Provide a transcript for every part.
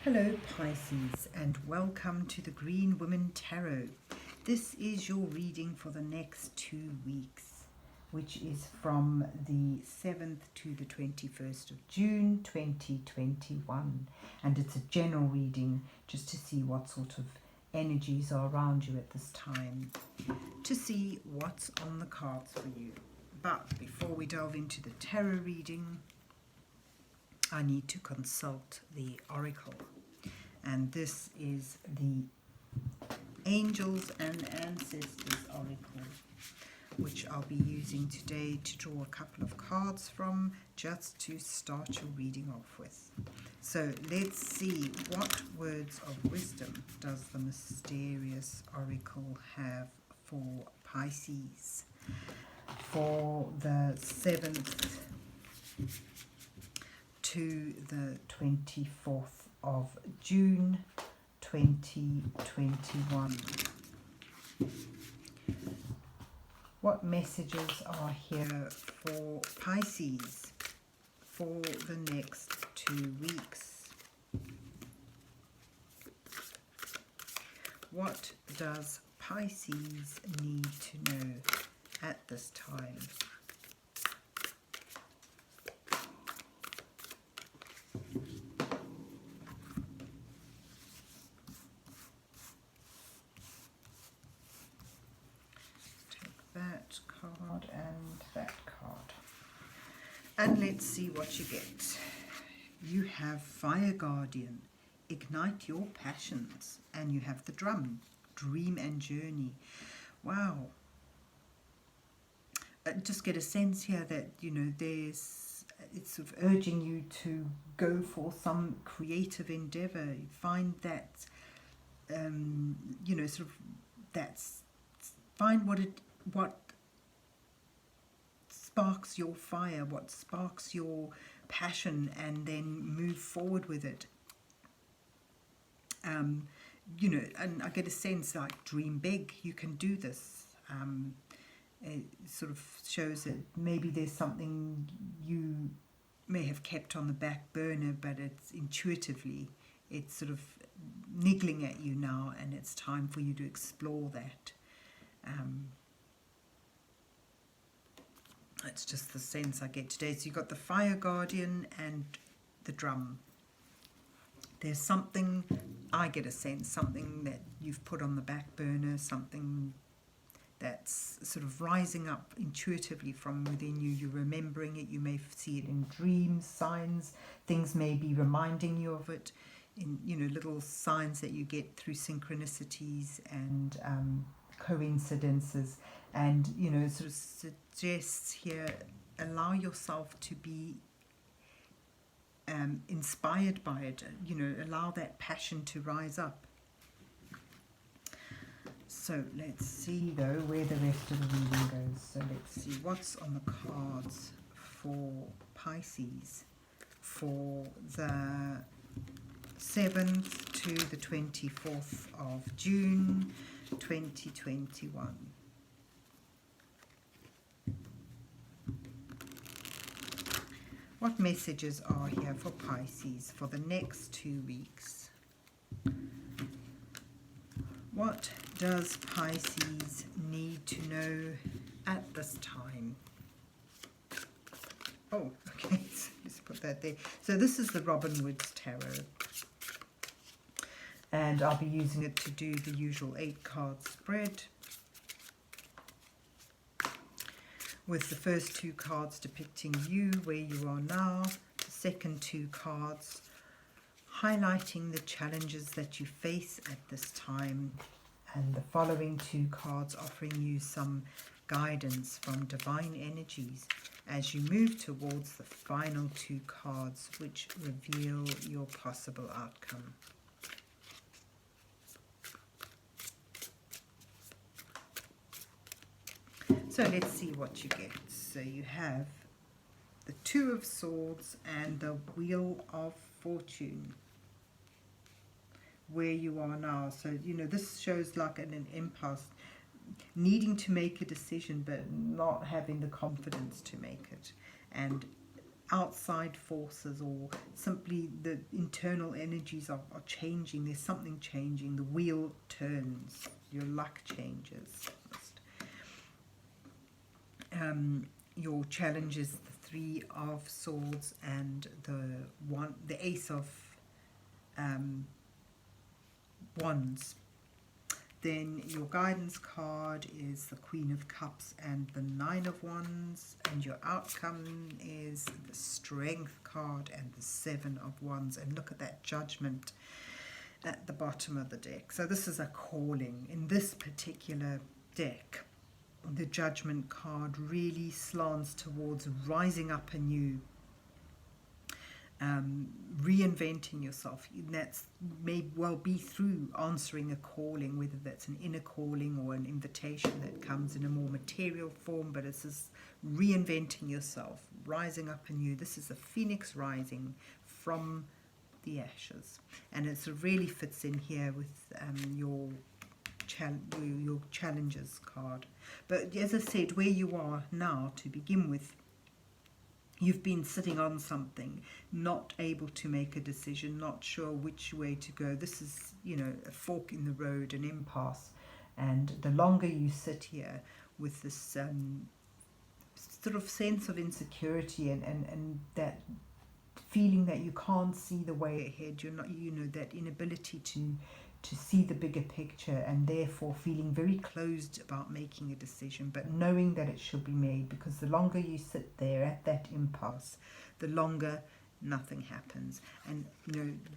Hello Pisces, and welcome to the Green Women Tarot. This is your reading for the next 2 weeks, which is from the 7th to the 21st of June 2021. And it's a general reading just to see what sort of energies are around you at this time, to see what's on the cards for you. But before we delve into the tarot reading, I need to consult the oracle. And this is the Angels and Ancestors Oracle, which I'll be using today to draw a couple of cards from, just to start your reading off with. So let's see, what words of wisdom does the mysterious oracle have for Pisces for the 7th to the 24th of June 2021. What messages are here for Pisces for the next 2 weeks? What does Pisces need to know at this time? That card and that card, and let's see what you get. You have Fire Guardian, ignite your passions, and you have the Drum, dream and journey. Wow. Just get a sense here that, you know, it's sort of urging you to go for some creative endeavor. Find that, you know, sort of find what sparks your fire, what sparks your passion, and then move forward with it. You know, and I get a sense like, dream big, you can do this. It sort of shows that maybe there's something you may have kept on the back burner, but it's intuitively, it's sort of niggling at you now, and it's time for you to explore that. It's just the sense I get today. So you've got the Fire Guardian and the Drum. There's something, I get a sense, something that you've put on the back burner, something that's sort of rising up intuitively from within you. You're remembering it. You may see it in dreams, signs. Things may be reminding you of it in, you know, little signs that you get through synchronicities and coincidences. And, you know, sort of suggests here, allow yourself to be inspired by it. You know, allow that passion to rise up. So let's see, though, where the rest of the reading goes. So let's see what's on the cards for Pisces for the 7th to the 24th of June 2021. What messages are here for Pisces for the next 2 weeks? What does Pisces need to know at this time? Oh, okay, so let's put that there. So this is the Robin Woods Tarot, and I'll be using it to do the usual 8-card spread, with the first 2 cards depicting you, where you are now, the second 2 cards highlighting the challenges that you face at this time, and the following 2 cards offering you some guidance from divine energies as you move towards the final 2 cards, which reveal your possible outcome. So let's see what you get. So you have the 2 of Swords and the Wheel of Fortune, where you are now. So, you know, this shows like an impasse, needing to make a decision but not having the confidence to make it. And outside forces, or simply the internal energies are changing. There's something changing. The wheel turns. Your luck changes. Your challenge is the Three of Swords and the Ace of Wands. Then your guidance card is the Queen of Cups and the Nine of Wands, and your outcome is the Strength card and the Seven of Wands. And look at that Judgment at the bottom of the deck. So this is a calling. In this particular deck, the Judgment card really slants towards rising up anew, reinventing yourself. That may well be through answering a calling, whether that's an inner calling or an invitation that comes in a more material form, but it's this reinventing yourself, rising up anew. This is a phoenix rising from the ashes, and it sort of really fits in here with your challenges card. But as I said, where you are now to begin with, you've been sitting on something, not able to make a decision, not sure which way to go. This is, a fork in the road, an impasse. And the longer you sit here with this sort of sense of insecurity and that feeling that you can't see the way ahead, you're not, that inability to see the bigger picture, and therefore feeling very closed about making a decision, but knowing that it should be made, because the longer you sit there at that impasse, the longer nothing happens. And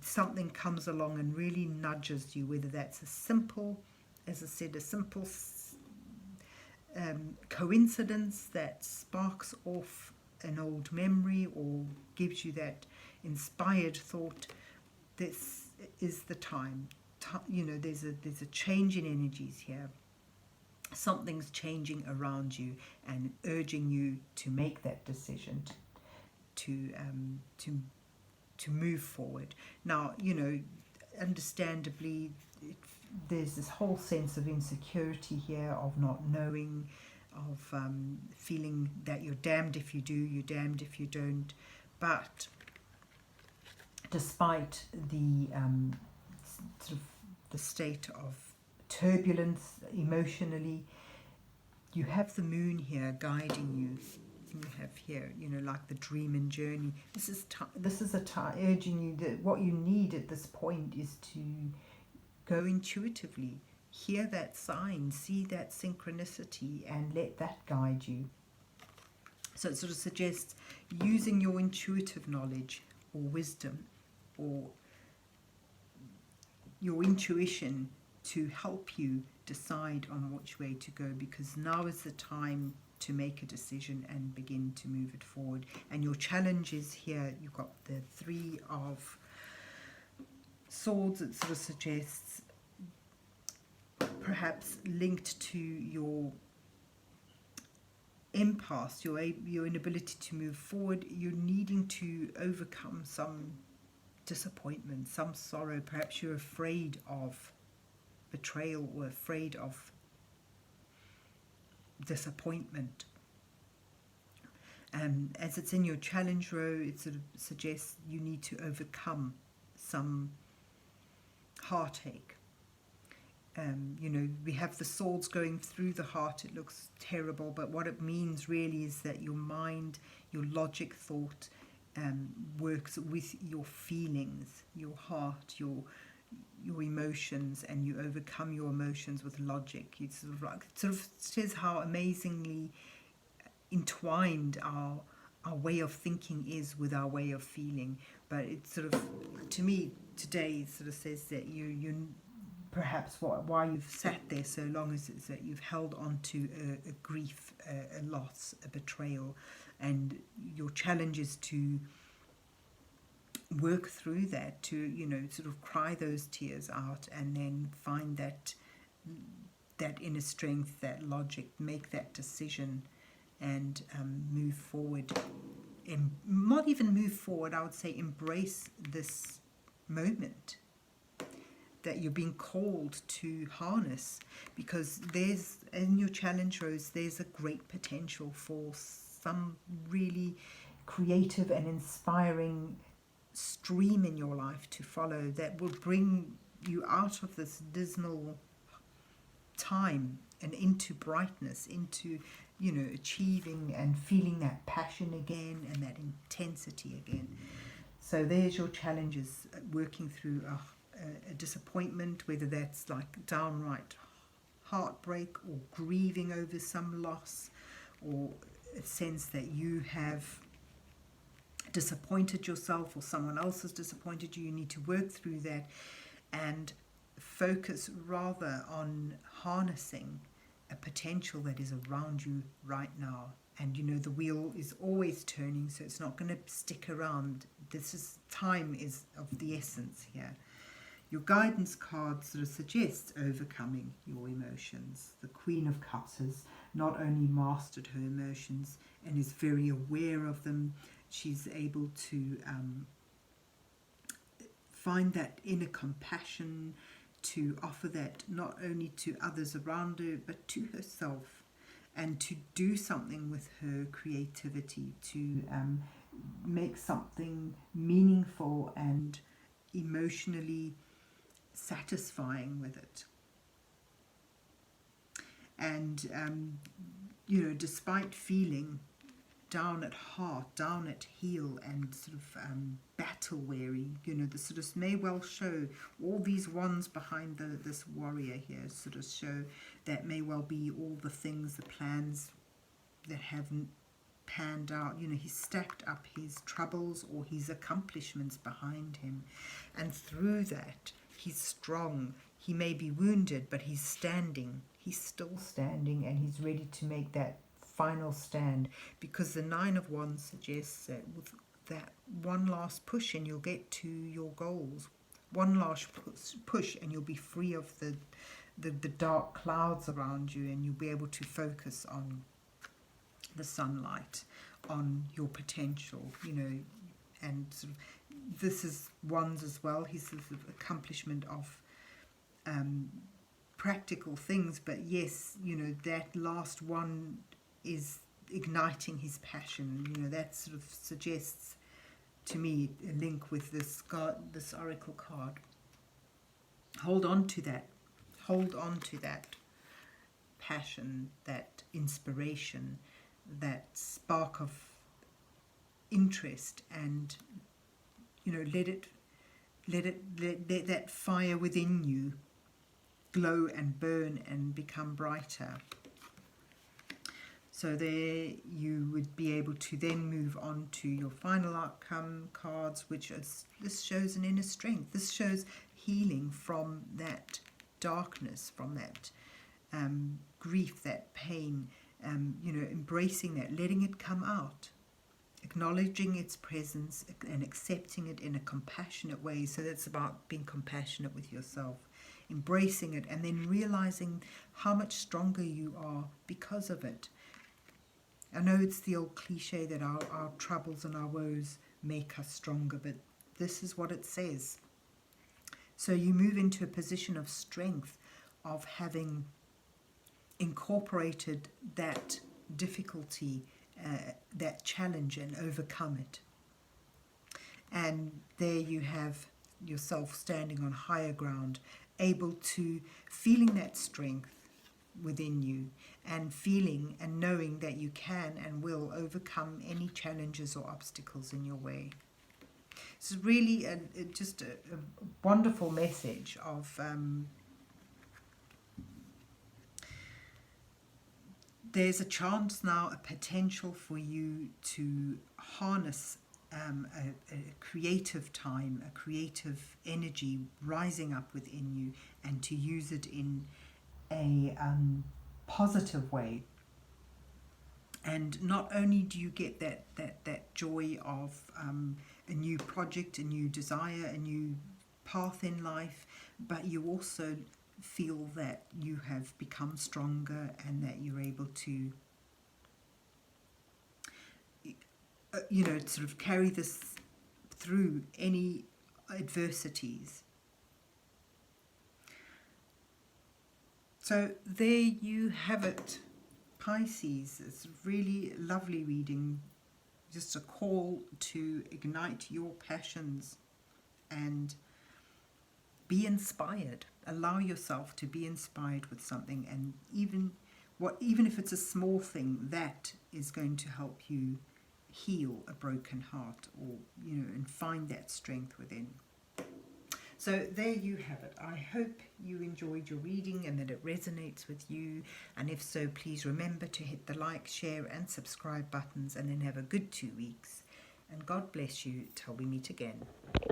something comes along and really nudges you, whether that's a simple coincidence that sparks off an old memory or gives you that inspired thought. This is the time. There's a change in energies here. Something's changing around you and urging you to make that decision, to move forward. Now, understandably, there's this whole sense of insecurity here, of not knowing, of feeling that you're damned if you do, you're damned if you don't. But despite the sort of the state of turbulence emotionally, you have the moon here guiding you. You have here, like the dream and journey. This is a time urging you that what you need at this point is to go intuitively, hear that sign, see that synchronicity, and let that guide you. So it sort of suggests using your intuitive knowledge or wisdom or your intuition to help you decide on which way to go, because now is the time to make a decision and begin to move it forward. And your challenge is here. You've got the Three of Swords. It sort of suggests perhaps linked to your impasse, your inability to move forward. You're needing to overcome some disappointment, some sorrow. Perhaps you're afraid of betrayal or afraid of disappointment. As it's in your challenge row, it sort of suggests you need to overcome some heartache. We have the swords going through the heart. It looks terrible, but what it means really is that your mind, your logic thought, works with your feelings, your heart, your emotions, and you overcome your emotions with logic. It sort of says how amazingly entwined our way of thinking is with our way of feeling. But it sort of, to me today, it sort of says that you perhaps why you've sat there so long is that you've held on to a grief, a loss, a betrayal, and your challenge is to work through that, to sort of cry those tears out, and then find that inner strength, that logic, make that decision, and move forward. Not even move forward, I would say embrace this moment that you're being called to harness, because there's, in your challenge rows, there's a great potential for some really creative and inspiring stream in your life to follow that will bring you out of this dismal time and into brightness, into, you know, achieving and feeling that passion again and that intensity again. So there's your challenges, working through a disappointment, whether that's like downright heartbreak or grieving over some loss, or a sense that you have disappointed yourself or someone else has disappointed you. You need to work through that and focus rather on harnessing a potential that is around you right now. And you know, the wheel is always turning, so it's not going to stick around. Time is of the essence here. Your guidance card sort of suggests overcoming your emotions. The Queen of Cups has not only mastered her emotions and is very aware of them, she's able to find that inner compassion, to offer that not only to others around her but to herself, and to do something with her creativity, to make something meaningful and emotionally satisfying with it. And you know, despite feeling down at heart, down at heel, and sort of battle weary, you know, the sort of may well show all these wands behind this warrior here, sort of show that may well be all the things, the plans that haven't panned out. You know, he's stacked up his troubles or his accomplishments behind him, and through that he's strong. He may be wounded, but he's standing. He's still standing, and he's ready to make that final stand, because the Nine of Wands suggests that with that one last push and you'll get to your goals. One last push and you'll be free of the dark clouds around you, and you'll be able to focus on the sunlight, on your potential, you know. And sort of, this is Wands as well. He's sort of accomplishment of practical things, but yes, you know, that last one is igniting his passion. You know, that sort of suggests to me a link with this oracle card. Hold on to that. Hold on to that passion, that inspiration, that spark of interest, and you know, let that fire within you glow and burn and become brighter. So there you would be able to then move on to your final outcome cards, which is, this shows an inner strength. This shows healing from that darkness, from that grief, that pain, you know, embracing that, letting it come out, acknowledging its presence and accepting it in a compassionate way. So that's about being compassionate with yourself, embracing it, and then realizing how much stronger you are because of it. I know it's the old cliche that our troubles and our woes make us stronger, but this is what it says. So you move into a position of strength, of having incorporated that difficulty, that challenge, and overcome it. And there you have yourself standing on higher ground, able to feeling that strength within you, and feeling and knowing that you can and will overcome any challenges or obstacles in your way. It's really just a wonderful message of there's a chance now, a potential for you to harness a creative time, a creative energy rising up within you, and to use it in a positive way. And not only do you get that joy of a new project, a new desire, a new path in life, but you also feel that you have become stronger and that you're able to you know, sort of carry this through any adversities. So there you have it, Pisces. It's a really lovely reading. just a call to ignite your passions and be inspired. Allow yourself to be inspired with something, and even if it's a small thing, that is going to help you heal a broken heart, or and find that strength within. So there you have it. I hope you enjoyed your reading and that it resonates with you. And if so, please remember to hit the like, share and subscribe buttons, and then have a good 2 weeks. And God bless you till we meet again.